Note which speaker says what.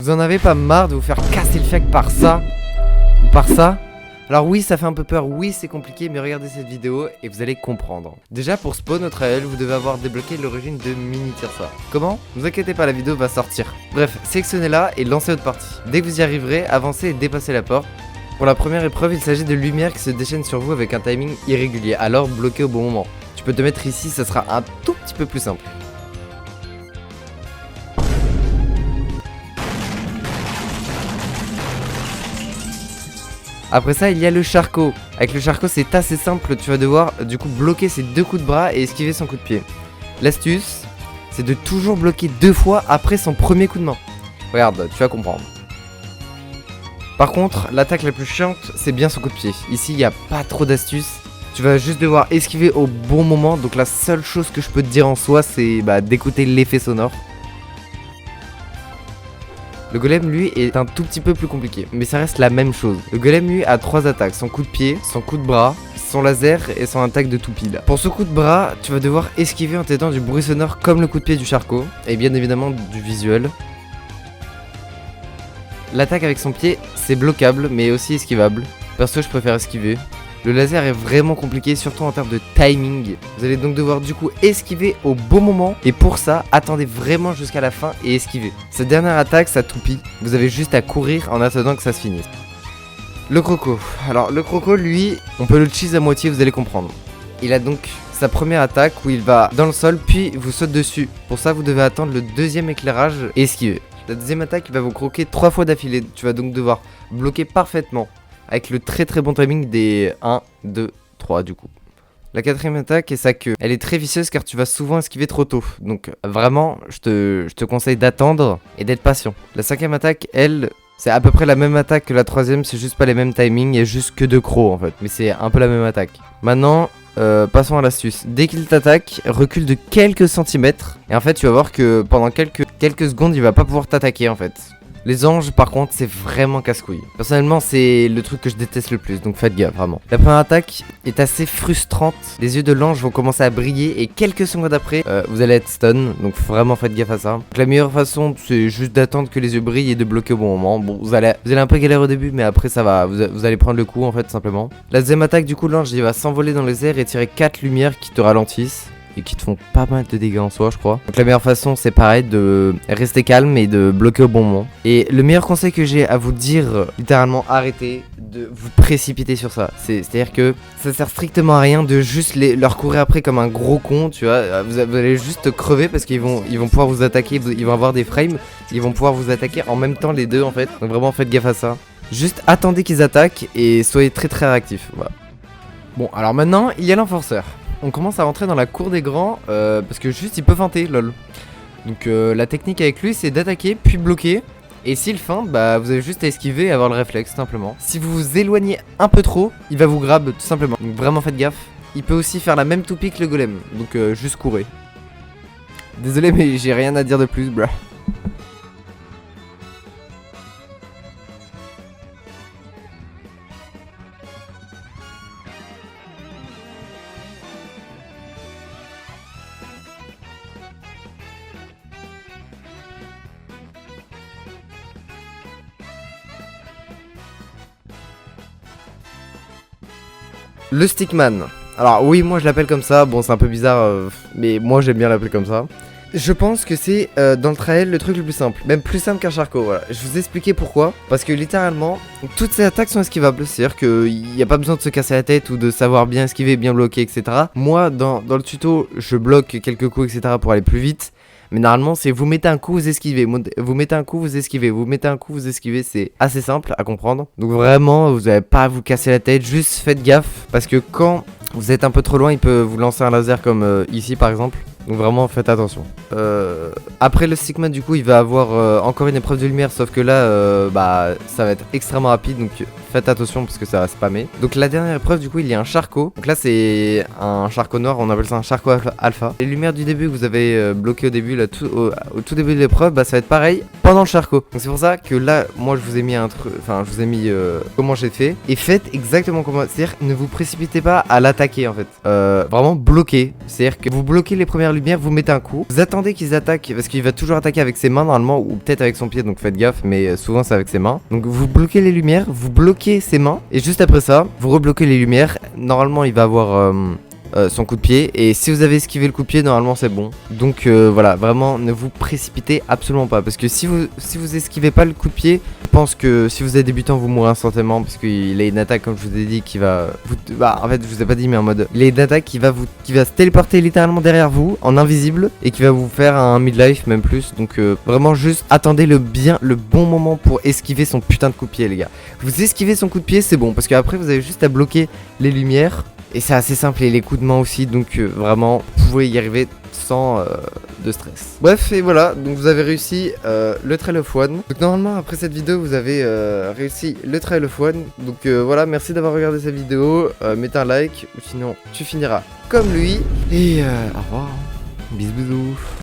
Speaker 1: Vous en avez pas marre de vous faire casser le fiac par ça ou par ça? Alors oui, ça fait un peu peur, oui c'est compliqué, mais regardez cette vidéo et vous allez comprendre. Déjà pour spawn au trial, vous devez avoir débloqué l'origine de Mini Tirsa. Comment? Ne vous inquiétez pas, la vidéo va sortir. Bref, sélectionnez-la et lancez votre partie. Dès que vous y arriverez, avancez et dépassez la porte. Pour la première épreuve, il s'agit de lumière qui se déchaîne sur vous avec un timing irrégulier, alors bloquez au bon moment. Tu peux te mettre ici, ça sera un tout petit peu plus simple. Après ça, il y a le charcot. Avec le charcot, c'est assez simple. Tu vas devoir du coup bloquer ses deux coups de bras et esquiver son coup de pied. L'astuce, c'est de toujours bloquer deux fois après son premier coup de main. Regarde, tu vas comprendre. Par contre, l'attaque la plus chiante, c'est bien son coup de pied. Ici, il n'y a pas trop d'astuces. Tu vas juste devoir esquiver au bon moment. Donc la seule chose que je peux te dire en soi, c'est d'écouter l'effet sonore. Le golem lui est un tout petit peu plus compliqué, mais ça reste la même chose. Le golem lui a 3 attaques, son coup de pied, son coup de bras, son laser et son attaque de toupie là. Pour ce coup de bras, tu vas devoir esquiver en t'aidant du bruit sonore comme le coup de pied du charcot, et bien évidemment du visuel. L'attaque avec son pied, c'est bloquable mais aussi esquivable. Perso, je préfère esquiver. Le laser est vraiment compliqué, surtout en termes de timing. Vous allez donc devoir du coup esquiver au bon moment. Et pour ça, attendez vraiment jusqu'à la fin et esquivez. Cette dernière attaque, ça toupie. Vous avez juste à courir en attendant que ça se finisse. Le croco. Alors le croco, lui, on peut le cheese à moitié, vous allez comprendre. Il a donc sa première attaque où il va dans le sol puis vous saute dessus. Pour ça, vous devez attendre le deuxième éclairage et esquiver. La deuxième attaque, il va vous croquer 3 fois d'affilée. Tu vas donc devoir bloquer parfaitement. Avec le très bon timing des 1, 2, 3 du coup. La quatrième attaque est sa queue. Elle est très vicieuse car tu vas souvent esquiver trop tôt. Donc vraiment, je te conseille d'attendre et d'être patient. La cinquième attaque, elle, c'est à peu près la même attaque que la troisième. C'est juste pas les mêmes timings, il y a juste que 2 crocs en fait. Mais c'est un peu la même attaque. Maintenant, passons à l'astuce. Dès qu'il t'attaque, recule de quelques centimètres. Et en fait, tu vas voir que pendant quelques secondes, il va pas pouvoir t'attaquer en fait. Les anges par contre c'est vraiment casse-couille. Personnellement c'est le truc que je déteste le plus, donc faites gaffe vraiment. La première attaque est assez frustrante. Les yeux de l'ange vont commencer à briller et quelques secondes après vous allez être stun, donc vraiment faites gaffe à ça. Donc, la meilleure façon c'est juste d'attendre que les yeux brillent et de bloquer au bon moment. Bon vous allez un peu galérer au début mais après ça va, vous allez prendre le coup en fait simplement. La deuxième attaque du coup l'ange il va s'envoler dans les airs et tirer 4 lumières qui te ralentissent. Et qui te font pas mal de dégâts en soi je crois. Donc la meilleure façon c'est pareil de rester calme et de bloquer au bon moment. Et le meilleur conseil que j'ai à vous dire, littéralement arrêtez de vous précipiter sur ça. C'est à dire que ça sert strictement à rien de juste leur courir après comme un gros con, tu vois. Vous allez juste crever parce qu'ils vont pouvoir vous attaquer, ils vont avoir des frames, ils vont pouvoir vous attaquer en même temps les deux en fait. Donc vraiment faites gaffe à ça. Juste attendez qu'ils attaquent et soyez très réactifs, voilà. Bon alors maintenant il y a l'enforceur. On commence à rentrer dans la cour des grands parce que juste il peut feinter lol. Donc la technique avec lui c'est d'attaquer puis bloquer. Et s'il feinte vous avez juste à esquiver et avoir le réflexe simplement. Si vous vous éloignez un peu trop il va vous grab tout simplement. Donc vraiment faites gaffe. Il peut aussi faire la même toupie que le golem. Donc juste courez. Désolé mais j'ai rien à dire de plus bruh. Le stickman. Alors oui moi je l'appelle comme ça, bon c'est un peu bizarre mais moi j'aime bien l'appeler comme ça. Je pense que c'est dans le trial le truc le plus simple, même plus simple qu'un charcot, voilà. Je vous expliquer pourquoi, parce que littéralement toutes ces attaques sont esquivables, c'est-à-dire qu'il n'y a pas besoin de se casser la tête ou de savoir bien esquiver, bien bloquer etc. Moi dans le tuto je bloque quelques coups etc pour aller plus vite. Mais normalement c'est vous mettez un coup vous esquivez, vous mettez un coup vous esquivez, vous mettez un coup vous esquivez, c'est assez simple à comprendre. Donc vraiment vous n'avez pas à vous casser la tête, juste faites gaffe parce que quand vous êtes un peu trop loin il peut vous lancer un laser comme ici par exemple. Donc vraiment faites attention. Après le stickman du coup il va avoir encore une épreuve de lumière sauf que là ça va être extrêmement rapide donc faites attention parce que ça va spammer. Donc la dernière épreuve du coup il y a un charcot. Donc là c'est un charcot noir, on appelle ça un charcot alpha. Les lumières du début que vous avez bloquées au début là, au tout début de l'épreuve ça va être pareil pendant le charcot. Donc c'est pour ça que là moi je vous ai mis un truc, enfin je vous ai mis comment j'ai fait. Et faites exactement comment, c'est-à-dire ne vous précipitez pas à l'attaquer en fait. Vraiment bloquez, c'est-à-dire que vous bloquez les premières lumières lumière, vous mettez un coup. Vous attendez qu'ils attaquent, parce qu'il va toujours attaquer avec ses mains normalement, ou peut-être avec son pied, donc faites gaffe, mais souvent c'est avec ses mains. Donc vous bloquez les lumières, vous bloquez ses mains, et juste après ça, vous rebloquez les lumières. Normalement il va avoir... son coup de pied, et si vous avez esquivé le coup de pied, normalement c'est bon. Donc voilà, vraiment ne vous précipitez absolument pas, parce que si vous esquivez pas le coup de pied, je pense que si vous êtes débutant vous mourrez instantanément, parce qu'il a une attaque, comme je vous ai dit, qui va vous... Bah en fait je vous ai pas dit, mais en mode il a une attaque qui va se téléporter littéralement derrière vous en invisible, et qui va vous faire un midlife, même plus. Donc vraiment juste attendez le bon moment pour esquiver son putain de coup de pied, les gars. Vous esquivez son coup de pied, c'est bon, parce qu'après vous avez juste à bloquer les lumières. Et c'est assez simple, et les coups de main aussi, donc vraiment, vous pouvez y arriver sans de stress. Bref, et voilà, donc vous avez réussi le Trail of One. Donc normalement, après cette vidéo, vous avez réussi le Trail of One. Donc voilà, merci d'avoir regardé cette vidéo. Mettez un like, ou sinon, tu finiras comme lui. Et au revoir, bisous bisous.